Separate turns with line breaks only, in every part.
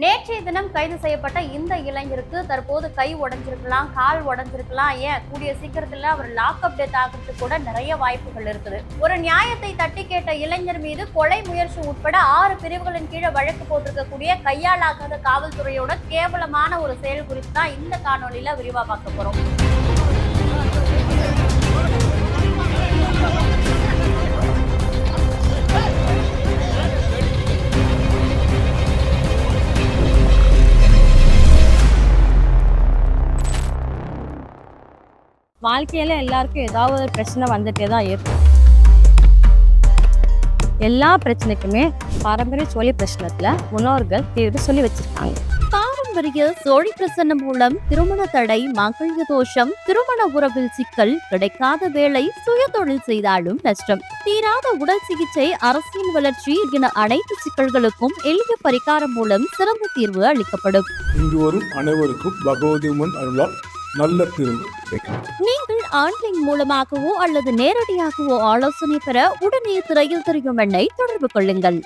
நேற்றைய தினம் கைது செய்யப்பட்ட இந்த இளைஞருக்கு தற்போது கை உடைஞ்சிருக்கலாம், கால் உடைஞ்சிருக்கலாம், ஏன் கூடிய சீக்கிரத்துல அவர் லாக்அப் டெத் ஆகிறதுக்கு கூட நிறைய வாய்ப்புகள் இருக்குது. ஒரு நியாயத்தை தட்டி கேட்ட இளைஞர் மீது கொலை முயற்சி உட்பட 6 பிரிவுகளின் கீழே வழக்கு போட்டிருக்கக்கூடிய கையாளாகாத காவல்துறையோட கேவலமான ஒரு செயல் குறித்து தான் இந்த காணொலியில விரிவா பார்க்க போறோம்.
வாழ்க்கையில எல்லாருக்கும் ஏதாவது ஒரு பிரச்சனை வந்துட்டே தான் இருக்கும். எல்லா பிரச்சனைக்குமே பாரம்பரிய சோழி பிரச்சனத்துல முன்னோர்கள் தீர்வு சொல்லி வச்சிருக்காங்க.
பாரம்பரிய சோழி பிரசன்னம் மூலம் திருமண தடை, மங்கள தோஷம், திருமண உறவில் சிக்கல், கிடைக்காத வேலை, சுய தொழில் செய்தாலும் நஷ்டம், தீராத உடல் சிகிச்சை, அரசியல் வளர்ச்சி என அனைத்து சிக்கல்களுக்கும் எளிய பரிகாரம் மூலம் சிறந்த தீர்வு அளிக்கப்படும்.
இங்கு வரும் அனைவருக்கும் பகவதி உமன் அருளால் நல்ல தீர்வு கிடைக்கும்.
நீங்கள் ஆன்லைன் மூலமாகவோ அல்லது நேரடியாகவோ ஆலோசனை பெற உடனே திரையில் தெரியும் எண்ணை தொடர்பு கொள்ளுங்கள்.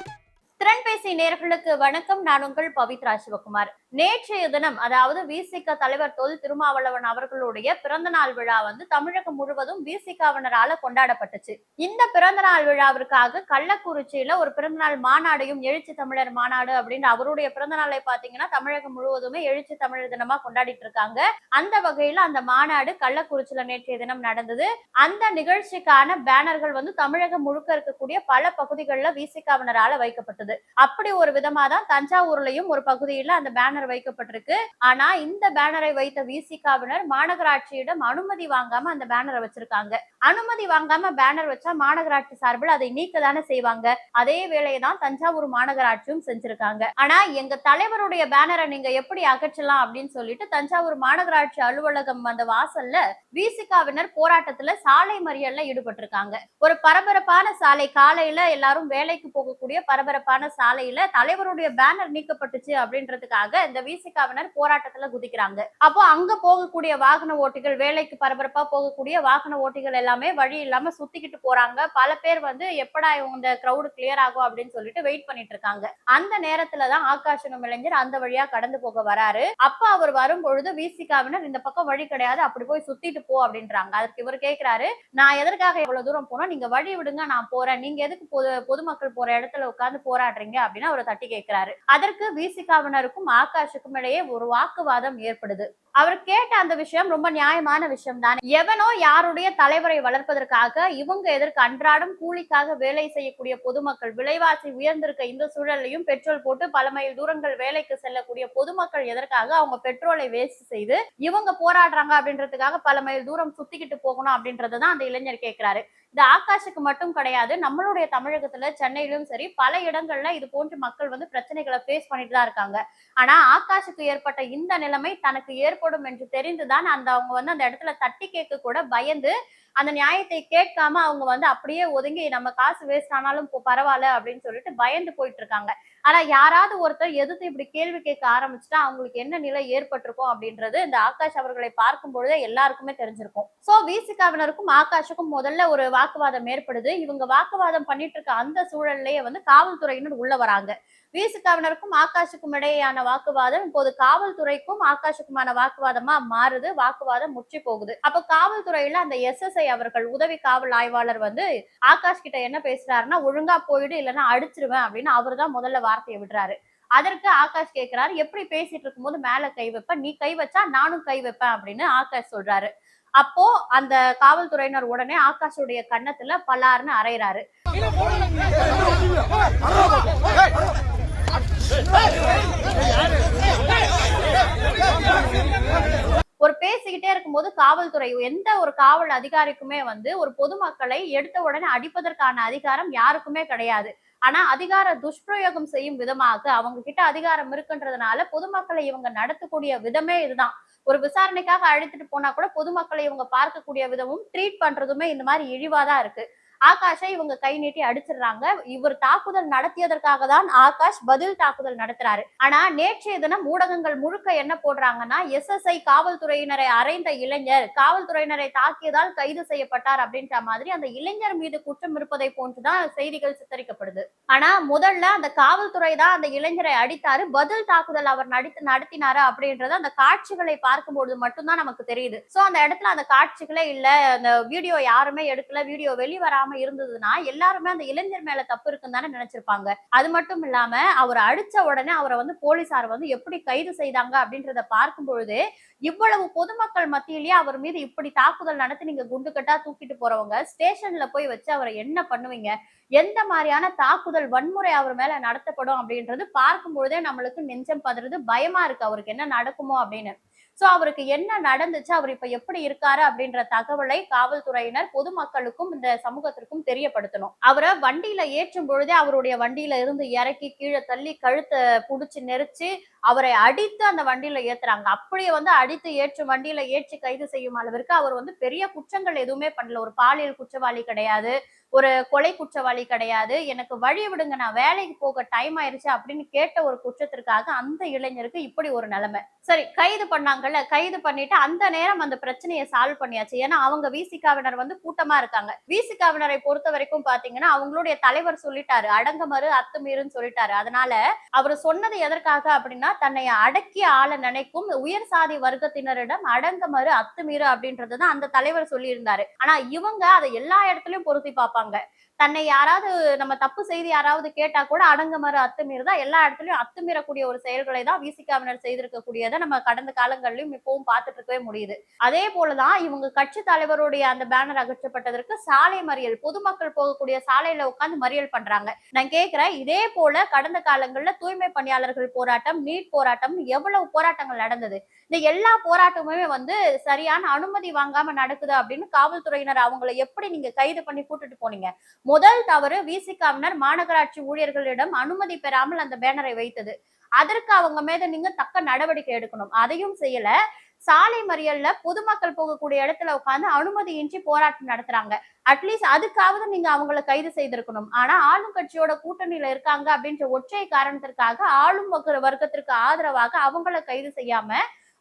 திறன்பேசி நேயர்களுக்கு வணக்கம். நான் உங்கள் பவித்ரா சிவகுமார். நேற்றைய தினம், அதாவது விசிக தலைவர் தொல் திருமாவளவன் அவர்களுடைய பிறந்த நாள் விழா தமிழகம் முழுவதும் விசிகவினரால கொண்டாடப்பட்டுச்சு. இந்த பிறந்த நாள் விழாவிற்காக கள்ளக்குறிச்சியில ஒரு பிறந்தநாள் மாநாடையும், எழுச்சி தமிழர் மாநாடு அப்படின்னு அவருடைய பிறந்த நாளை பாத்தீங்கன்னா தமிழகம் முழுவதுமே எழுச்சி தமிழர் தினமா கொண்டாடிட்டு இருக்காங்க. அந்த வகையில அந்த மாநாடு கள்ளக்குறிச்சியில நேற்றைய தினம் நடந்தது. அந்த நிகழ்ச்சிக்கான பேனர்கள் தமிழகம் முழுக்க இருக்கக்கூடிய பல பகுதிகளில் விசிகவினரால வைக்கப்பட்டது. அப்படி ஒரு விதமா தான் தஞ்சாவூர்லயும் ஒரு பகுதியில அந்த பேனர் வைக்கப்பட்டிருக்கு. ஆனா இந்த பேனரை வைத்த விசிகவினர் மாநகராட்சியிடம் அனுமதி வாங்காம அந்த பேனரை வச்சிருக்காங்க. அனுமதி வாங்காம பேனர் வச்சா மாநகராட்சி சார்பில் அதை நீக்க தானே செய்வாங்க. அதே வேலையை தான் தஞ்சாவூர் மாநகராட்சியும் செஞ்சிருக்காங்க. ஆனா எங்க தலைவருடைய பேனரை நீங்க எப்படி அகற்றலாம் அப்படின்னு சொல்லிட்டு தஞ்சாவூர் மாநகராட்சி அலுவலகம் வந்த வாசல்ல விசிகவினர் போராட்டத்துல சாலை மறியல்ல ஈடுபட்டிருக்காங்க. ஒரு பரபரப்பான சாலை, காலையில எல்லாரும் வேலைக்கு போகக்கூடிய பரபரப்பான சாலையில தலைவருடைய பேனர் நீக்கப்பட்டுச்சு அப்படின்றதுக்காக இந்த விசிகவினர் போராட்டத்துல குதிக்கிறாங்க. அப்போ அங்க போகக்கூடிய வாகன ஓட்டிகள், வேலைக்கு பரபரப்பா போகக்கூடிய வாகன ஓட்டிகள் எல்லாமே வழி இல்லாம சுத்திக்கிட்டு போறாங்க. பல பேர் எப்படா இந்த கிரௌடு கிளியர் ஆகும் அப்படின்னு சொல்லிட்டு வெயிட் பண்ணிட்டு இருக்காங்க. அந்த நேரத்துலதான் ஆகாஷனும் இளைஞர் அந்த வழியா கடந்து போக வராரு. அப்ப அவர் வரும் பொழுது விசிகவினர் இந்த பக்கம் வழி கிடையாது, அப்படி போய் சுத்திட்டு போ அப்படின்றாங்க. அதற்கு இவர் கேட்கிறாரு, நான் எதற்காக இவ்வளவு தூரம் போனா, நீங்க வழி விடுங்க, நான் போறேன், நீங்க எதுக்கு பொதுமக்கள் போற இடத்துல உட்கார்ந்து போராடுறீங்க அப்படின்னு அவர் தட்டி கேட்கிறாரு. அதற்கு விசிகவினருக்கும் ஆகாஷுக்கும் இடையே ஒரு வாக்குவாதம் ஏற்படுது. அவர் கேட்ட அந்த விஷயம் ரொம்ப நியாயமான விஷயம் தான். எவனோ யாருடைய தலைவரை வளர்ப்பதற்காக இவங்க எதற்கு அன்றாடம் கூலிக்காக வேலை செய்யக்கூடிய பொதுமக்கள், விலைவாசி உயர்ந்திருக்க இந்த சூழலையும் பெட்ரோல் போட்டு பல மைல் தூரங்கள் வேலைக்கு செல்லக்கூடிய பொதுமக்கள் எதற்காக அவங்க பெட்ரோலை வேஸ்ட் செய்து இவங்க போராடுறாங்க அப்படின்றதுக்காக பல மைல் தூரம் சுத்திக்கிட்டு போகணும் அப்படின்றதான் அந்த இளைஞர் கேட்கிறாரு. இது ஆகாஷுக்கு மட்டும் கிடையாது, நம்மளுடைய தமிழகத்துல சென்னையிலும் சரி பல இடங்கள்ல இது போன்ற மக்கள் பிரச்சனைகளை ஃபேஸ் பண்ணிட்டு தான் இருக்காங்க. ஆனா ஆகாஷுக்கு ஏற்பட்ட இந்த நிலைமை தனக்கு ஏற்படும் என்று தெரிந்துதான் அவங்க அந்த இடத்துல தட்டி கேட்க கூட பயந்து, அந்த நியாயத்தை கேட்காம அவங்க அப்படியே ஒதுங்கி, நம்ம காசு வேஸ்ட் ஆனாலும் பரவாயில்ல அப்படின்னு சொல்லிட்டு பயந்து போயிட்டு இருக்காங்க. ஆனா யாராவது ஒருத்தர் எதிர்த்து இப்படி கேள்வி கேட்க ஆரம்பிச்சுட்டா அவங்களுக்கு என்ன நிலை ஏற்பட்டிருக்கும் அப்படின்றது இந்த ஆகாஷ் அவர்களை பார்க்கும் பொழுதே எல்லாருக்குமே தெரிஞ்சிருக்கும். சோ விசிகவினருக்கும் ஆகாஷுக்கும் முதல்ல ஒரு வாக்குவாதம் ஏற்படுது. இவங்க வாக்குவாதம் பண்ணிட்டு இருக்க அந்த சூழல்லையே காவல்துறையினர் உள்ள வராங்க. விசிகவினருக்கும் ஆகாஷுக்கும் இடையேயான வாக்குவாதம் இப்போது காவல்துறைக்கும் ஆகாஷுக்குமான வாக்குவாதமா மாறுது. வாக்குவாதம் முற்றி போகுது. அப்ப காவல்துறையில அந்த SSI அவர்கள், உதவி காவல் ஆய்வாளர் ஆகாஷ் கிட்ட என்ன பேசுறாருன்னா, ஒழுங்கா போயிடு இல்லைன்னா அடிச்சிருவேன் அப்படின்னு அவர் தான் முதல்ல வார்த்தையை விடுறாரு. அதற்கு ஆகாஷ் கேட்கிறாரு, எப்படி பேசிட்டு இருக்கும்போது மேல கை வைப்ப, நீ கை வச்சா நானும் கை வைப்பேன் அப்படின்னு ஆகாஷ் சொல்றாரு. அப்போ அந்த காவல்துறையினர் உடனே ஆகாஷுடைய கன்னத்துல பலார்னு அறையிறாரு. ஒரு பேசிக்கிட்டே இருக்கும்போது காவல்துறை, எந்த ஒரு காவல் அதிகாரிக்குமே ஒரு பொதுமக்களை எடுத்த உடனே அடிப்பதற்கான அதிகாரம் யாருக்குமே கிடையாது. ஆனா அதிகார துஷ்பிரயோகம் செய்யும் விதமாக அவங்க கிட்ட அதிகாரம் இருக்குன்றதுனால பொதுமக்களை இவங்க நடத்தக்கூடிய விதமே இதுதான். ஒரு விசாரணைக்காக அழைத்துட்டு போனா கூட பொதுமக்களை இவங்க பார்க்கக்கூடிய விதமும் ட்ரீட் பண்றதுமே இந்த மாதிரி இழிவாதான் இருக்கு. ஆகாஷை இவங்க கை நீட்டி அடிச்சிடுறாங்க. இவர் தாக்குதல் நடத்தியதற்காக தான் ஆகாஷ் பதில் தாக்குதல் நடத்துறாரு. ஆனா நேற்றைய தினம் ஊடகங்கள் முழுக்க என்ன போடுறாங்கன்னா, எஸ்எஸ்ஐ காவல்துறையினரை அறைந்த இளைஞர் காவல்துறையினரை தாக்கியதால் கைது செய்யப்பட்டார் அப்படின்ற மாதிரி அந்த இளைஞர் மீது குற்றம் இருப்பதை போன்றுதான் செய்திகள் சித்தரிக்கப்படுது. ஆனா முதல்ல அந்த காவல்துறை தான் அந்த இளைஞரை அடித்தாரு, பதில் தாக்குதல் அவர் நடத்தினாரு அப்படின்றது அந்த காட்சிகளை பார்க்கும்போது மட்டும்தான் நமக்கு தெரியுது. சோ அந்த இடத்துல அந்த காட்சிகளே இல்ல, அந்த வீடியோ யாருமே எடுக்கல, வீடியோ வெளிவராம இருந்ததுன்னா எல்லாருமே அந்த இளைஞர் மேல தப்பு இருக்குன்னு தானே நினைச்சிருப்பாங்க. அது மட்டும் இல்லாம அவர் அடிச்ச உடனே அவரை போலீசார் எப்படி கைது செய்தாங்க அப்படின்றத பார்க்கும் பொழுது இவ்வளவு பொதுமக்கள் மத்தியிலேயே அவர் மீது இப்படி தாக்குதல் நடத்தி நீங்க குண்டு கட்டா தூக்கிட்டு போறவங்க ஸ்டேஷன்ல போய் வச்சு அவரை என்ன பண்ணுவீங்க, எந்த மாதிரியான தாக்குதல் வன்முறை அவர் மேல நடத்தப்படும் அப்படின்றது பார்க்கும் பொழுதே நம்மளுக்கு நெஞ்சம் பதறது, பயமா இருக்கு அவருக்கு என்ன நடக்குமோ அப்படின்னு. சோ அவருக்கு என்ன நடந்துச்சு, அவர் இப்ப எப்படி இருக்காரு அப்படின்ற தகவலை காவல்துறையினர் பொதுமக்களுக்கும் இந்த சமூகத்திற்கும் தெரியப்படுத்தணும். அவரை வண்டியில ஏற்றும் பொழுதே அவருடைய வண்டியில இருந்து இறக்கி கீழே தள்ளி கழுத்தை புடிச்சு நெரிச்சு அவரை அடித்து அந்த வண்டியில ஏத்துறாங்க. அப்படியே அடித்து ஏற்றும் வண்டியில ஏற்றி கைது செய்யும் அளவிற்கு அவர் பெரிய குற்றங்கள் எதுவுமே பண்ணல. ஒரு பாலியல் குற்றவாளி கிடையாது, ஒரு கொலை குற்றவாளி கிடையாது. எனக்கு வழி விடுங்க, நான் வேலைக்கு போக டைம் ஆயிருச்சு அப்படின்னு கேட்ட ஒரு குற்றத்திற்காக அந்த இளைஞருக்கு இப்படி ஒரு நிலைமை. சரி, கைது பண்ணாங்கல்ல, கைது பண்ணிட்டு அந்த நேரம் அந்த பிரச்சனையை சால்வ் பண்ணியாச்சு. ஏன்னா அவங்க விசிகாவினர் கூட்டமா இருக்காங்க. விசிகாவினரை பொறுத்த வரைக்கும் பாத்தீங்கன்னா அவங்களுடைய தலைவர் சொல்லிட்டாரு, அடங்கமறு அத்துமீறுன்னு சொல்லிட்டாரு. அதனால அவர் சொன்னது எதற்காக அப்படின்னா, தன்னை அடக்கி ஆள நினைக்கும் உயர் சாதி வர்க்கத்தினரிடம் அடங்கமறு அத்துமீறு அப்படின்றதுதான் அந்த தலைவர் சொல்லி இருந்தாரு. ஆனா இவங்க அதை எல்லா இடத்துலயும் பொருத்தி பார்ப்பாங்க. தன்னை யாராவது நம்ம தப்பு செய்து யாராவது கேட்டா கூட அடங்கமறு அத்துமீறுதான், எல்லா இடத்துலயும் அத்துமீறக்கூடிய ஒரு செயல்களை தான் விசிகாவினர் செய்திருக்கக்கூடியதை நம்ம கடந்த காலங்களிலும் இப்பவும் பார்த்துட்டு இருக்கவே முடியுது. அதே போலதான் இவங்க கட்சி தலைவருடைய அந்த பேனர் அகற்றப்பட்டதற்கு சாலை மறியல், பொதுமக்கள் போகக்கூடிய சாலையில உட்கார்ந்து மறியல் பண்றாங்க. நான் கேட்கிறேன், இதே போல கடந்த காலங்கள்ல தூய்மை பணியாளர்கள் போராட்டம், நீட் போராட்டம், எவ்வளவு போராட்டங்கள் நடந்தது. இந்த எல்லா போராட்டமுமே சரியான அனுமதி வாங்காம நடக்குது அப்படின்னு காவல்துறையினர் அவங்களை எப்படி நீங்க கைது பண்ணி கூட்டிட்டு போனீங்க? முதல் தவறு விசிகாவினர் மாநகராட்சி ஊழியர்களிடம் அனுமதி பெறாமல் அந்த பேனரை வைத்தது. அதற்கு அவங்க மீது நீங்க தக்க நடவடிக்கை எடுக்கணும். அதையும் செய்யல. சாலை மறியல்ல பொதுமக்கள் போகக்கூடிய இடத்துல உட்கார்ந்து அனுமதியின்றி போராட்டம் நடத்துறாங்க. அட்லீஸ்ட் அதுக்காவது நீங்க அவங்களை கைது செய்திருக்கணும். ஆனா ஆளும் கட்சியோட கூட்டணியில இருக்காங்க அப்படின்ற ஒற்றை காரணத்திற்காக ஆளும் வர்க்கத்திற்கு ஆதரவாக அவங்களை கைது செய்யாம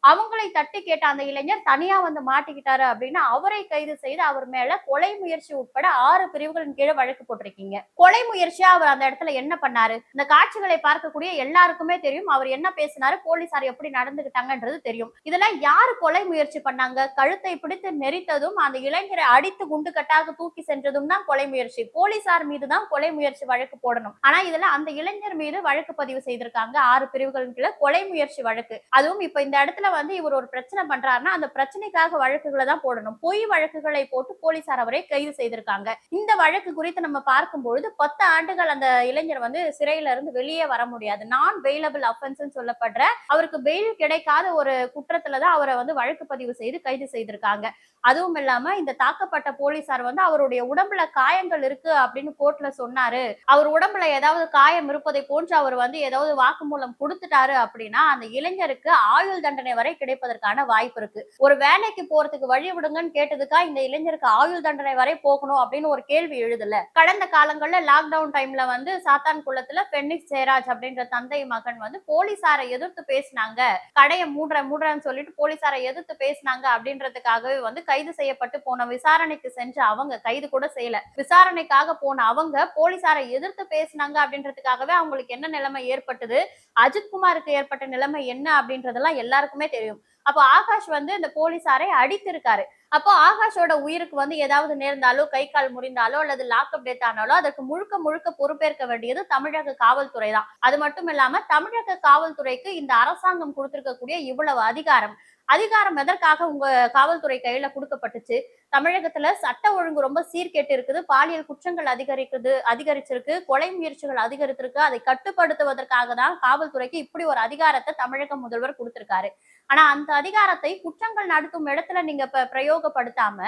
அவங்களை தட்டி கேட்ட அந்த இளைஞர் தனியா மாட்டிக்கிட்டாரு அப்படின்னு அவரை கைது செய்து அவர் மேல கொலை முயற்சி உட்பட 6 பிரிவுகளின் கீழே வழக்கு போட்டிருக்கீங்க. கொலை முயற்சியா அவர் அந்த இடத்துல என்ன பண்ணாரு? இந்த காட்சிகளை பார்க்கக்கூடிய எல்லாருக்குமே தெரியும் அவர் என்ன பேசினாரு, போலீசார் எப்படி நடந்துகிட்டாங்கன்றது தெரியும். இதெல்லாம் யாரு கொலை முயற்சி பண்ணாங்க? கழுத்தை பிடித்து நெரித்ததும் அந்த இளைஞரை அடித்து குண்டு கட்டாக தூக்கி சென்றதும் தான் கொலை முயற்சி. போலீசார் மீது தான் கொலை முயற்சி வழக்கு போடணும். ஆனா இதுல அந்த இளைஞர் மீது வழக்கு பதிவு செய்திருக்காங்க 6 பிரிவுகளின் கீழே கொலை முயற்சி வழக்கு. அதுவும் இப்ப இந்த இடத்துல இவர் ஒரு பிரச்சனை பண்றாருன்னா அந்த பிரச்சனைக்காக வழக்குகளை தான் போடணும். பொய் வழக்குகளை போட்டு போலீசார் அவரை கைது செய்திருக்காங்க. இந்த வழக்கு குறித்து நம்ம பார்க்கும்பொழுது 10 ஆண்டுகள் அந்த இளைஞர் சிறையில இருந்து வெளியே வர முடியாது. நான் பெயிலபிள் அஃபென்ஸ் சொல்லப்படுற அவருக்கு பெயில் கிடைக்காத ஒரு குற்றத்துலதான் அவரை வழக்கு பதிவு செய்து கைது செய்திருக்காங்க. அதுவும் இல்லாம இந்த தாக்கப்பட்ட போலீசார் அவருடைய உடம்புல காயங்கள் இருக்கு அப்படின்னு கோர்ட்ல சொன்னாரு, அவர் உடம்புல ஏதாவது காயம் இருப்பதை போன்று அவர் ஏதாவது வாக்குமூலம் கொடுத்துட்டாரு அப்படின்னா அந்த இளைஞருக்கு ஆயுள் தண்டனை வரை கிடைப்பதற்கான வாய்ப்பு இருக்கு. ஒரு வேலைக்கு போறதுக்கு வழி விடுங்கன்னு கேட்டதுக்கா இந்த இளைஞருக்கு ஆயுள் தண்டனை வரை போகணும் அப்படின்னு ஒரு கேள்வி எழுதல. கடந்த காலங்கள்ல லாக்டவுன் டைம்ல சாத்தான் குளத்துல பென்னிக்ஸ் ஜெயராஜ் அப்படின்ற தந்தை மகன் போலீசாரை எதிர்த்து பேசினாங்க, கடையை மூடுறேன்னு சொல்லிட்டு போலீசாரை எதிர்த்து பேசினாங்க அப்படின்றதுக்காகவே கைது செய்யப்பட்டு போன விசாரணைக்கு சென்று அவங்க கைது கூட செய்யல. விசாரணைக்காக போன அவங்க போலீசாரை எதிர்த்து பேசினாங்க அப்படின்றதுக்காகவே அவங்களுக்கு என்ன நிலைமை ஏற்பட்டது, அஜித்குமாருக்கு ஏற்பட்ட நிலைமை என்ன அப்படின்றதெல்லாம் எல்லாருக்குமே தெரியும். அப்போ ஆகாஷ் இந்த போலீசாரை அடித்திருக்காரு. அப்போ ஆகாஷோட உயிருக்கு ஏதாவது நேர்ந்தாலோ, கை கால் முறிந்தாலோ அல்லது லாக்அப் டெத் ஆனாலோ அதற்கு முழுக்க முழுக்க பொறுப்பேற்க வேண்டியது தமிழக காவல்துறை தான். அது மட்டும் இல்லாம தமிழக காவல்துறைக்கு இந்த அரசாங்கம் கொடுத்திருக்கக்கூடிய இவ்வளவு அதிகாரம் எதற்காக உங்க காவல்துறை கையில கொடுக்கப்பட்டுச்சு? தமிழகத்துல சட்ட ஒழுங்கு ரொம்ப சீர்கேட்டு இருக்குது, பாலியல் குற்றங்கள் அதிகரிச்சிருக்கு, கொலை முயற்சிகள் அதிகரித்திருக்கு. அதை கட்டுப்படுத்துவதற்காக தான் காவல்துறைக்கு இப்படி ஒரு அதிகாரத்தை தமிழக முதல்வர் கொடுத்திருக்காரு. ஆனா அந்த அதிகாரத்தை குற்றங்கள் நடத்தும் இடத்துல நீங்க பிரயோகப்படுத்தாம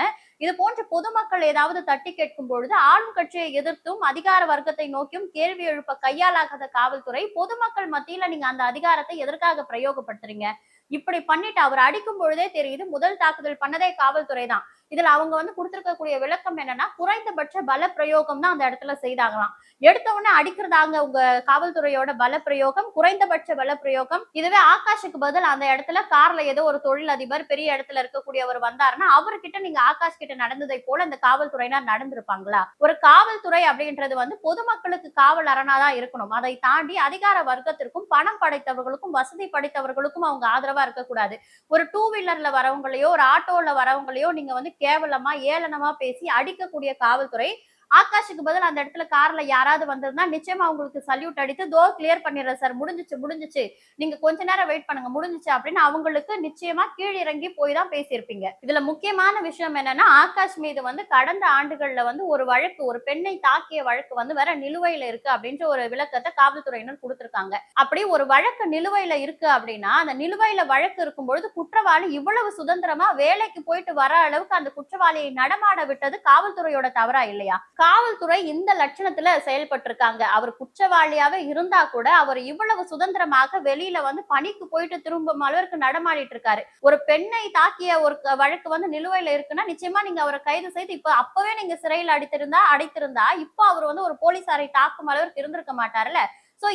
இது போன்ற பொதுமக்கள் ஏதாவது தட்டி கேட்கும் பொழுது ஆளும் கட்சியை எதிர்த்தும் அதிகார வர்க்கத்தை நோக்கியும் கேள்வி எழுப்ப கையாளாகாத காவல்துறை பொதுமக்கள் மத்தியில நீங்க அந்த அதிகாரத்தை எதற்காக பிரயோகப்படுத்துறீங்க? இப்படி பண்ணிட்டு அவர் அடிக்கும் பொழுதே தெரியுது முதல் தாக்குதல் பண்ணதே காவல்துறை தான். இதுல அவங்க வந்து கொடுத்திருக்கக்கூடிய விளக்கம் என்னன்னா, குறைந்தபட்ச பல பிரயோகம் தான் அந்த இடத்துல செய்தாங்களாம். எடுத்த உடனே அடிக்கிறதாங்க உங்க காவல்துறையோட பல பிரயோகம், குறைந்தபட்ச பல பிரயோகம். இதுவே ஆகாஷுக்கு பதில் அந்த இடத்துல கார்ல ஏதோ ஒரு தொழிலதிபர் பெரிய இடத்துல இருக்கக்கூடியவர் வந்தாருன்னா, அவர்கிட்ட நீங்க ஆகாஷ் கிட்ட நடந்ததை போல இந்த காவல்துறையினர் நடந்திருப்பாங்களா? ஒரு காவல்துறை அப்படின்றது வந்து பொதுமக்களுக்கு காவல் அரணாதான் இருக்கணும். அதை தாண்டி அதிகார வர்க்கத்திற்கும் பணம் படைத்தவர்களுக்கும் வசதி படைத்தவர்களுக்கும் அவங்க ஆதரவா இருக்கக்கூடாது. ஒரு டூ வீலர்ல வரவங்களையோ ஒரு ஆட்டோல வரவங்களையோ நீங்க வந்து கேவலமா ஏளனமா பேசி அடிக்கக்கூடிய காவல்துறை, ஆகாஷுக்கு பதில் அந்த இடத்துல கார்ல யாராவது வந்திருந்தா நிச்சயமா அவங்களுக்கு சல்யூட் அடித்து தோ கிளியர் பண்ணிடுறேன் சார், முடிஞ்சிச்சு முடிஞ்சிச்சு, நீங்க கொஞ்ச நேரம் வெயிட் பண்ணுங்க, முடிஞ்சிச்சு அப்படின்னு அவங்களுக்கு நிச்சயமா கீழிறங்கி போய் தான் பேசியிருப்பீங்க. இதுல முக்கியமான விஷயம் என்னன்னா, ஆகாஷ் மீது வந்து கடந்த ஆண்டுகள்ல வந்து ஒரு வழக்கு, ஒரு பெண்ணை தாக்கிய வழக்கு வந்து வேற நிலுவையில இருக்கு அப்படின்ற ஒரு விளக்கத்தை காவல்துறையினர் கொடுத்திருக்காங்க. அப்படி ஒரு வழக்கு நிலுவையில இருக்கு அப்படின்னா, அந்த நிலுவையில வழக்கு இருக்கும்பொழுது குற்றவாளி இவ்வளவு சுதந்திரமா வேலைக்கு போயிட்டு வர அளவுக்கு அந்த குற்றவாளியை நடமாட விட்டது காவல்துறையோட தவறா இல்லையா? காவல்துறை இந்த லட்சணத்துல செயல்பட்டு இருக்காங்க. அவர் குற்றவாளியாவே இருந்தா கூட அவர் இவ்வளவு சுதந்திரமாக வெளியில வந்து பணிக்கு போயிட்டு திரும்பும் அளவிற்கு நடமாடிட்டு இருக்காரு. ஒரு பெண்ணை தாக்கிய ஒரு வழக்கு வந்து நிலுவையில இருக்குன்னா நிச்சயமா நீங்க அவரை கைது செய்து இப்ப அப்பவே நீங்க சிறையில் அடைத்திருந்தா இப்போ அவர் வந்து ஒரு போலீசாரை தாக்கும் அளவிற்கு இருந்திருக்க மாட்டாருல்ல. சோ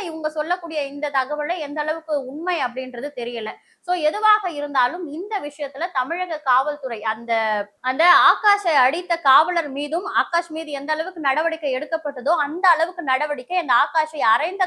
இவங்க சொல்லக்கூடிய இந்த தகவலை எந்த அளவுக்கு உண்மை அப்படின்றது தெரியல. சோ எதுவாக இருந்தாலும் இந்த விஷயத்துல தமிழக காவல்துறை அந்த அந்த ஆகாஷை அடித்த காவலர் மீதும், ஆகாஷ் மீது எந்த அளவுக்கு நடவடிக்கை எடுக்கப்பட்டதோ அந்த அளவுக்கு நடவடிக்கை அந்த ஆகாஷை அறைந்த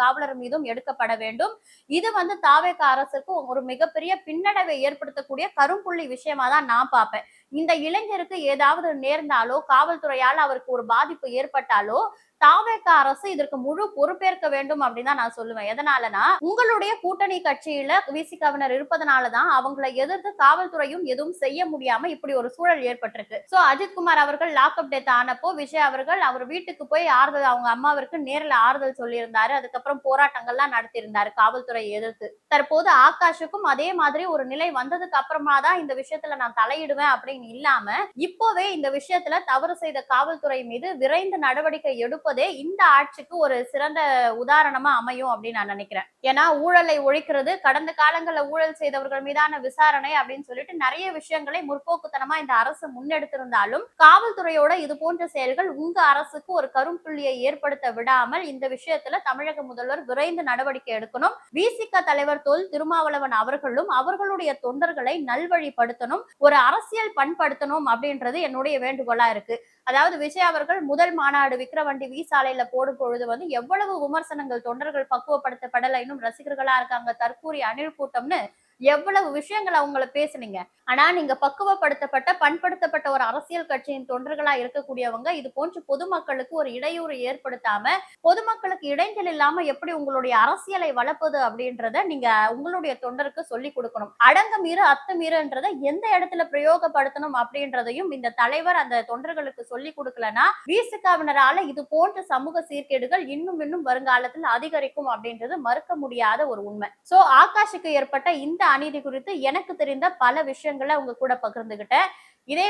காவலர் மீதும் எடுக்கப்பட வேண்டும். இது வந்து தாவேகா அரசுக்கு ஒரு மிகப்பெரிய பின்னடைவை ஏற்படுத்தக்கூடிய கரும்புள்ளி விஷயமா தான் நான் பார்ப்பேன். இந்த இளைஞருக்கு ஏதாவது நேர்ந்தாலோ, காவல்துறையால் அவருக்கு ஒரு பாதிப்பு ஏற்பட்டாலோ தாவேகா அரசு இதற்கு முழு பொறுப்பேற்க வேண்டும் அப்படின்னு தான் நான் சொல்லுவேன். எதனாலனா, உங்களுடைய கூட்டணி கட்சியில விசிகவினர் இருப்பதனாலதான் அவங்களை எதிர்த்து காவல்துறையும் எதுவும் செய்ய முடியாம இப்படி ஒரு சூழல் ஏற்பட்டிருக்கு. சோ அஜித்குமார் அவர்கள் லாக்அப் டெத் ஆனப்போ விஜய் அவர்கள் அவர் வீட்டுக்கு போய் ஆறுதல், அவங்க அம்மாவிற்கு நேரில் ஆறுதல் சொல்லியிருந்தாரு. அதுக்கப்புறம் போராட்டங்கள்லாம் நடத்தியிருந்தாரு காவல்துறையை எதிர்த்து. தற்போது ஆகாஷுக்கும் அதே மாதிரி ஒரு நிலை வந்ததுக்கு அப்புறமா தான் இந்த விஷயத்துல நான் தலையிடுவேன் அப்படின்னு இல்லாம, இப்போவே இந்த விஷயத்துல தவறு செய்த காவல்துறை மீது விரைந்து நடவடிக்கை எடுப்பதே இந்த ஆட்சிக்கு ஒரு சிறந்த உதாரணமா அமையும் அப்படின்னு நான் நினைக்கிறேன். ஏன்னா ஊழலை ஒழிக்கிறது, கடந்த காலங்கள்ல ஊழல் செய்தவர்கள் மீதான விசாரணை அப்படின்னு சொல்லிட்டு நிறைய விஷயங்களை முற்போக்குத்தனமா இந்த அரசு முன்னெடுத்திருந்தாலும் காவல்துறையோட இது போன்ற செயல்கள் உங்க அரசுக்கு ஒரு கரும்புள்ளியை ஏற்படுத்த விடாமல் இந்த விஷயத்துல தமிழக முதல்வர் விரைந்து நடவடிக்கை எடுக்கணும். விசிக தலைவர் தொல் திருமாவளவன் அவர்களும் அவர்களுடைய தொண்டர்களை நல்வழிப்படுத்தணும், ஒரு அரசியல் பண்படுத்தணும் அப்படின்றது என்னுடைய வேண்டுகோளா இருக்கு. அதாவது விஜய் அவர்கள் முதல் மாநாடு விக்கிரவண்டி சாலையில போடும் பொழுது வந்து எவ்வளவு விமர்சனங்கள், தொண்டர்கள் பக்குவப்படுத்தப்படல, இன்னும் ரசிகர்களா இருக்காங்க, தற்கூரி அணில் கூட்டம்னு எவ்வளவு விஷயங்கள் அவங்கள பேசுனீங்க. ஆனா நீங்க பக்குவப்படுத்தப்பட்ட பண்படுத்தப்பட்ட ஒரு அரசியல் கட்சியின் தொண்டர்களா இருக்கக்கூடியவங்க இது போன்று பொதுமக்களுக்கு ஒரு இடையூறு ஏற்படுத்தாம, பொதுமக்களுக்கு இடைஞ்சல் இல்லாம எப்படி உங்களுடைய அரசியலை வளர்ப்பது அப்படின்றத நீங்க உங்களுடைய தொண்டருக்கு சொல்லி கொடுக்கணும். அடங்க மீறு அத்துமீறுன்றத எந்த இடத்துல பிரயோகப்படுத்தணும் அப்படின்றதையும் இந்த தலைவர் அந்த தொண்டர்களுக்கு சொல்லி கொடுக்கலன்னா விசிகவினரால இது போன்ற சமூக சீர்கேடுகள் இன்னும் வருங்காலத்தில் அதிகரிக்கும் அப்படின்றது மறுக்க முடியாத ஒரு உண்மை. சோ ஆகாஷுக்கு ஏற்பட்ட இந்த அநீதி குறித்து எனக்கு தெரிந்த பல விஷயங்களை உங்க கூட பகிர்ந்துகிட்டேன். இதே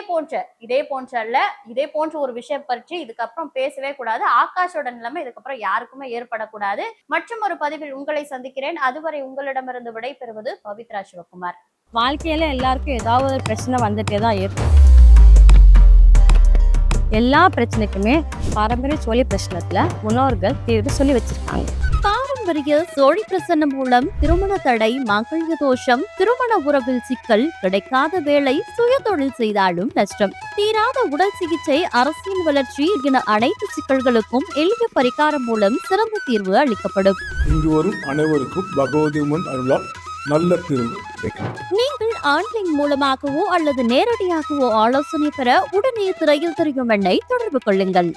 போன்ற ஒரு விஷயம் பற்றி இதுக்கப்புறம் பேசவே கூடாது. ஆகாஷோட நிலைமை இதுக்கப்புறம் யாருக்குமே ஏற்படக்கூடாது. மற்றும் ஒரு பதிவில் உங்களை சந்திக்கிறேன். அதுவரை உங்களிடமிருந்து விடைபெறுவது பவித்ரா சிவகுமார்.
வாழ்க்கையில எல்லாருக்கும் ஏதாவது ஒரு பிரச்சனை வந்துட்டே தான் இருக்கும். எல்லா பிரச்சனைக்குமே பாரம்பரிய சோழி பிரச்சனத்துல முன்னோர்கள் தீர்வு சொல்லி வச்சிருக்காங்க.
பாரம்பரிய சோழி பிரசன்னம் மூலம் திருமண தடை, மங்கள தோஷம், திருமண உறவில் சிக்கல், கிடைக்காத வேலை, சுய தொழில் செய்தாலும் நஷ்டம், தீராத உடல் சிகிச்சை, அரசியல் வளர்ச்சி என அனைத்து சிக்கல்களுக்கும் எளிய பரிகாரம் மூலம் சிறந்த தீர்வு அளிக்கப்படும்.
இங்கு வரும் அனைவருக்கும் பகவதி உமன் அருளால் நல்ல தீர்வு.
நீங்கள் ஆன்லைன் மூலமாகவோ அல்லது நேரடியாகவோ ஆலோசனை பெற உடனே திரையில் தெரியும் எண்ணை தொடர்பு கொள்ளுங்கள்.